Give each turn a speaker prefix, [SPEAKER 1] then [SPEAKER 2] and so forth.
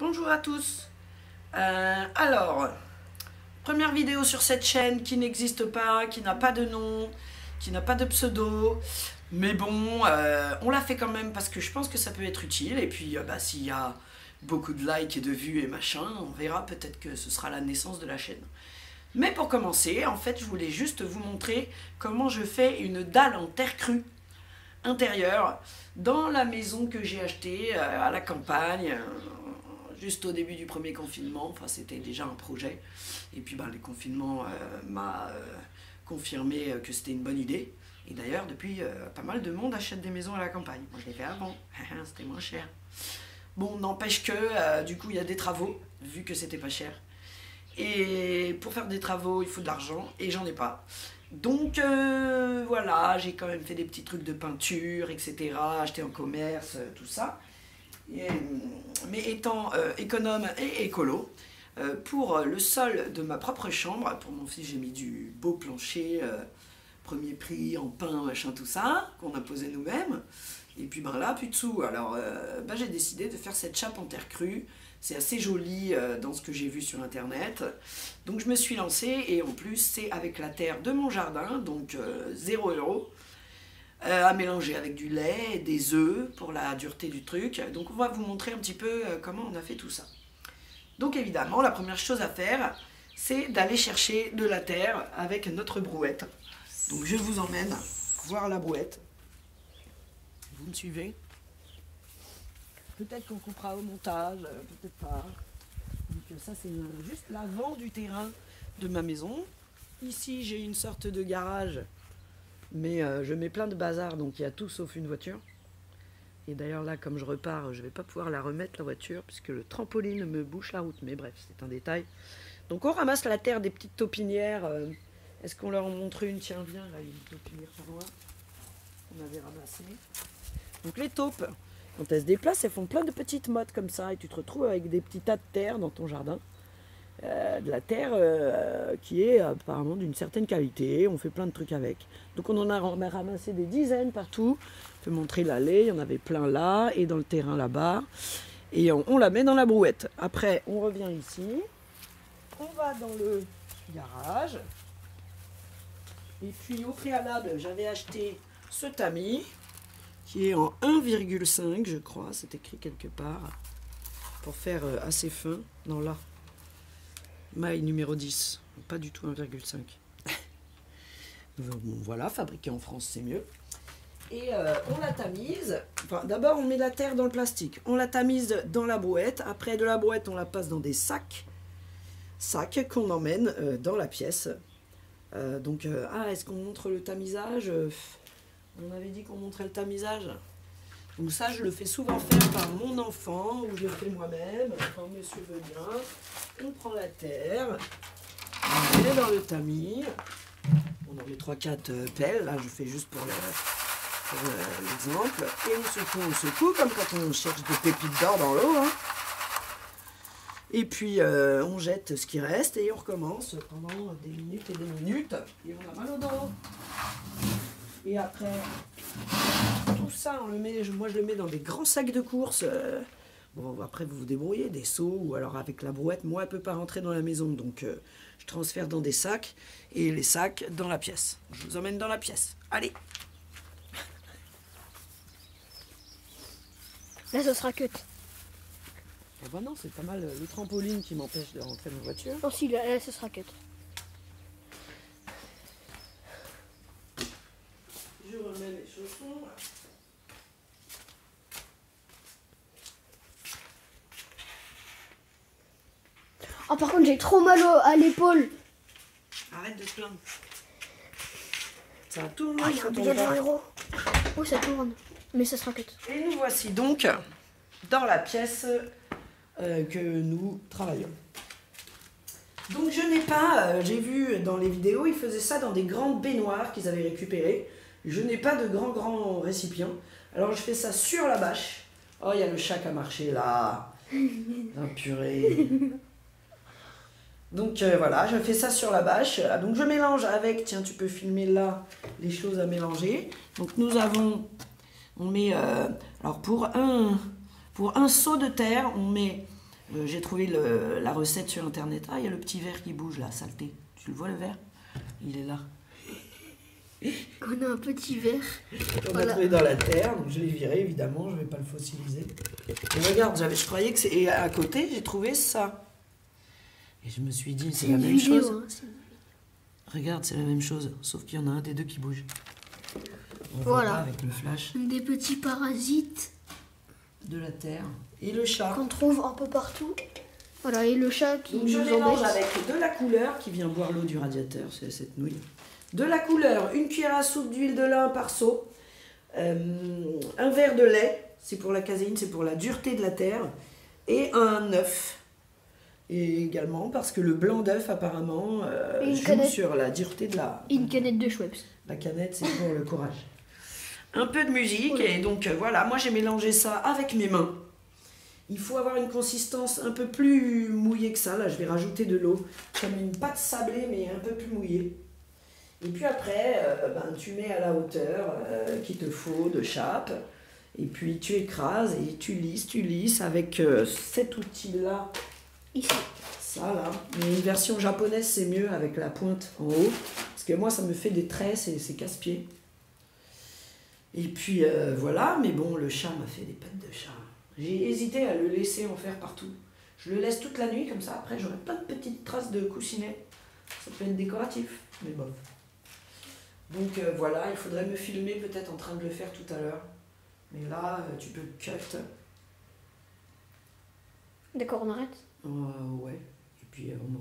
[SPEAKER 1] Bonjour à tous. Première vidéo sur cette chaîne qui n'existe pas, qui n'a pas de nom, qui n'a pas de pseudo. Mais bon, on l'a fait quand même parce que je pense que ça peut être utile. Et puis, s'il y a beaucoup de likes et de vues et machin, on verra, peut-être que ce sera la naissance de la chaîne. Mais pour commencer, en fait, je voulais juste vous montrer comment je fais une dalle en terre crue intérieure dans la maison que j'ai achetée à la campagne, juste au début du premier confinement. Enfin, c'était déjà un projet. Et puis, le confinement m'a confirmé que c'était une bonne idée. Et d'ailleurs, depuis, pas mal de monde achète des maisons à la campagne. Moi, je l'ai fait avant, c'était moins cher. Bon, n'empêche que, du coup, il y a des travaux, vu que c'était pas cher. Et pour faire des travaux, il faut de l'argent, et j'en ai pas. Donc, voilà, j'ai quand même fait des petits trucs de peinture, etc., acheté en commerce, tout ça. Mais étant économe et écolo, pour le sol de ma propre chambre, pour mon fils, j'ai mis du beau plancher, premier prix en pain, machin, tout ça, qu'on a posé nous-mêmes. Et puis là, plus de sous. Alors, j'ai décidé de faire cette chape en terre crue. C'est assez joli dans ce que j'ai vu sur internet. Donc je me suis lancée, et en plus c'est avec la terre de mon jardin, donc 0 €, à mélanger avec du lait, des œufs pour la dureté du truc. Donc on va vous montrer un petit peu comment on a fait tout ça. Donc évidemment, la première chose à faire, c'est d'aller chercher de la terre avec notre brouette. Donc je vous emmène voir la brouette. Vous me suivez? Peut-être qu'on coupera au montage, peut-être pas. Donc ça, c'est juste l'avant du terrain de ma maison. Ici, j'ai une sorte de garage, mais je mets plein de bazar, donc il y a tout sauf une voiture. Et d'ailleurs là, comme je repars, je ne vais pas pouvoir la remettre, la voiture, puisque le trampoline me bouche la route. Mais bref, c'est un détail. Donc on ramasse la terre des petites taupinières. Est-ce qu'on leur en montre une? Tiens, viens, là, il y a une taupinière par loin qu'on avait ramassée. Donc les taupes, quand elles se déplacent, elles font plein de petites mottes comme ça, et tu te retrouves avec des petits tas de terre dans ton jardin. De la terre qui est apparemment d'une certaine qualité, on fait plein de trucs avec. Donc on en a ramassé des dizaines partout. Je peux montrer l'allée, il y en avait plein là, et dans le terrain là-bas. Et on la met dans la brouette. Après, on revient ici, on va dans le garage. Et puis au préalable, j'avais acheté ce tamis, qui est en 1,5 je crois, c'est écrit quelque part, pour faire assez fin. Non, là, maille numéro 10, pas du tout 1,5. Bon, voilà, fabriqué en France, c'est mieux. Et on la tamise. Enfin, d'abord, on met la terre dans le plastique. On la tamise dans la brouette. Après, de la brouette, on la passe dans des sacs. Sacs qu'on emmène dans la pièce. Est-ce qu'on montre le tamisage? On avait dit qu'on montrait le tamisage. Donc ça, je le fais souvent faire par mon enfant, ou je le fais moi-même, quand monsieur veut bien. On prend la terre, on met dans le tamis. On en met 3-4 pelles, là je fais juste pour l'exemple. Et on secoue, comme quand on cherche des pépites d'or dans l'eau. Hein. Et puis on jette ce qui reste et on recommence pendant des minutes et des minutes. Et on a mal au dos. Et après, tout ça, moi je le mets dans des grands sacs de course. Bon, après vous vous débrouillez, des seaux, ou alors avec la brouette, moi elle ne peut pas rentrer dans la maison. Donc je transfère dans des sacs, et les sacs dans la pièce. Je vous emmène dans la pièce. Allez!
[SPEAKER 2] Là, ce sera cut.
[SPEAKER 1] Eh ben non, c'est pas mal le trampoline qui m'empêche de rentrer dans la voiture.
[SPEAKER 2] Non, si, là, ce sera cut.
[SPEAKER 1] Je remets mes chaussons.
[SPEAKER 2] Oh, par contre, j'ai trop mal à l'épaule.
[SPEAKER 1] Arrête de te plaindre. Ça tourne.
[SPEAKER 2] Ah, il y a un billet de 20 €. Oh, ça tourne. Mais ça sera cut.
[SPEAKER 1] Et nous voici donc dans la pièce que nous travaillons. Donc je n'ai pas, j'ai vu dans les vidéos, ils faisaient ça dans des grandes baignoires qu'ils avaient récupérées. Je n'ai pas de grands récipients. Alors je fais ça sur la bâche. Oh, il y a le chat qui a marché là. Oh, purée. Donc voilà, je fais ça sur la bâche. Donc je mélange avec, tiens, tu peux filmer là les choses à mélanger. Donc nous avons, on met, alors pour un seau de terre, on met J'ai trouvé la recette sur internet. Ah, il y a le petit verre qui bouge là, saleté. Tu le vois le verre? Il est là.
[SPEAKER 2] On a un petit verre.
[SPEAKER 1] On
[SPEAKER 2] Voilà.
[SPEAKER 1] l'a trouvé dans la terre, donc je l'ai viré évidemment, je ne vais pas le fossiliser. Et regarde, je croyais que c'est. Et à côté, j'ai trouvé ça. Et je me suis dit, c'est la
[SPEAKER 2] une
[SPEAKER 1] même
[SPEAKER 2] vidéo,
[SPEAKER 1] chose.
[SPEAKER 2] hein,
[SPEAKER 1] Regarde, c'est la même chose, sauf qu'il y en a un des deux qui bouge. On
[SPEAKER 2] Voilà.
[SPEAKER 1] voit pas avec le flash
[SPEAKER 2] des petits parasites
[SPEAKER 1] de la terre. Et le chat.
[SPEAKER 2] qu'on trouve un peu partout. Voilà, et le chat qui
[SPEAKER 1] Donc je
[SPEAKER 2] nous
[SPEAKER 1] mélange
[SPEAKER 2] embête.
[SPEAKER 1] avec de la couleur qui vient boire l'eau du radiateur, c'est cette nouille. De la couleur, une cuillère à soupe d'huile de lin par seau, un verre de lait, c'est pour la caséine, c'est pour la dureté de la terre, et un œuf. Et également parce que le blanc d'œuf apparemment
[SPEAKER 2] Et une
[SPEAKER 1] joue
[SPEAKER 2] canette.
[SPEAKER 1] sur la dureté de
[SPEAKER 2] Une canette de Schweppes.
[SPEAKER 1] la canette, c'est pour le courage. Un peu de musique,
[SPEAKER 2] Oui.
[SPEAKER 1] et donc voilà, moi j'ai mélangé ça avec mes mains. Il faut avoir une consistance un peu plus mouillée que ça. Là, je vais rajouter de l'eau, comme une pâte sablée, mais un peu plus mouillée. Et puis après, tu mets à la hauteur qu'il te faut de chape. Et puis tu écrases et tu lisses avec cet outil-là.
[SPEAKER 2] Ici.
[SPEAKER 1] Ça là. Mais une version japonaise, c'est mieux avec la pointe en haut. Parce que moi, ça me fait des tresses et c'est casse-pied. Et puis voilà, mais bon, le chat m'a fait des pattes de chat. J'ai hésité à le laisser en faire partout. Je le laisse toute la nuit, comme ça, après j'aurai plein de petites traces de coussinet. Ça peut être décoratif, mais bon. Donc voilà, il faudrait me filmer peut-être en train de le faire tout à l'heure. Mais là, tu peux cut.
[SPEAKER 2] D'accord, on arrête.
[SPEAKER 1] Ouais. Et puis on